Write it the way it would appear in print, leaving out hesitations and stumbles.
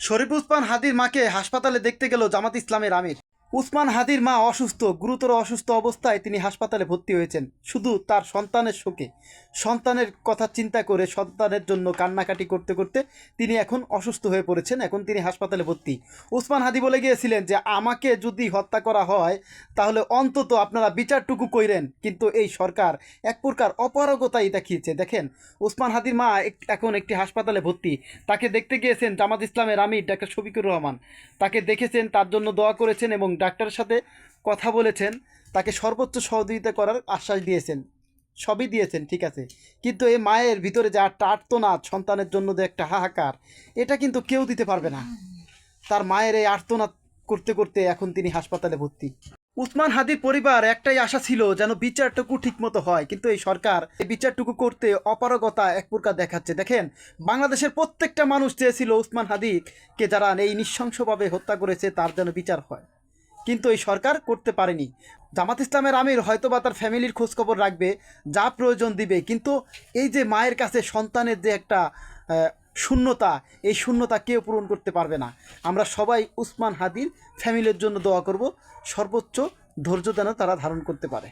শরীফ ওসমান হাদির মাকে হাসপাতালে দেখতে গেল জামাত ইসলামের আমির। ওসমান হাদির মা অসুস্থ, গুরুতর অসুস্থ অবস্থায় তিনি হাসপাতালে ভর্তি হয়েছেন শুধু তার সন্তানের শোকে। সন্তানের কথা চিন্তা করে সন্তানের জন্য কান্নাকাটি করতে করতে তিনি এখন অসুস্থ হয়ে পড়েছেন। এখন তিনি হাসপাতালে ভর্তি। ওসমান হাদি বলে গিয়েছিলেন যে আমাকে যদি হত্যা করা হয় তাহলে অন্তত আপনারা বিচারটুকু কইরেন, কিন্তু এই সরকার এক প্রকার অপারগতাই দেখিয়েছে। দেখেন, ওসমান হাদির মা এখন একটি হাসপাতালে ভর্তি। তাকে দেখতে গিয়েছেন জামাত ইসলামের আমির ডাক্তার শফিকুর রহমান। তাকে দেখেছেন, তার জন্য দোয়া করেছেন এবং ডাক্তারের সাথে কথা বলেছেন, তাকে সর্বোচ্চ সহযোগিতা করার আশ্বাস দিয়েছেন। সবই দিয়েছেন, ঠিক আছে, কিন্তু এই মায়ের ভিতরে যে একটা আর্তনাদ, সন্তানের জন্য যে একটা হাহাকার, এটা কিন্তু কেউ দিতে পারবে না। তার মায়ের এই আর্তনাদ করতে করতে এখন তিনি হাসপাতালে ভর্তি। ওসমান হাদির পরিবার একটাই আশা ছিল যেন বিচারটুকু ঠিকমতো হয়, কিন্তু এই সরকার এই বিচারটুকু করতে অপারগতা এক প্রকার দেখাচ্ছে। দেখেন, বাংলাদেশের প্রত্যেকটা মানুষ চেয়েছিল ওসমান হাদিকে যারা এই নৃশংসভাবে হত্যা করেছে তার যেন বিচার হয়, কিন্তু এই সরকার করতে পারেনি। জামাত ইসলামের আমির হয়তোবা তার ফ্যামিলির খোঁজখবর রাখবে, যা প্রয়োজন দিবে, কিন্তু এই যে মায়ের কাছে সন্তানের যে একটা শূন্যতা, এই শূন্যতা কেউ পূরণ করতে পারবে না। আমরা সবাই ওসমান হাদির ফ্যামিলির জন্য দোয়া করব, সর্বোচ্চ ধৈর্য যেন তারা ধারণ করতে পারে।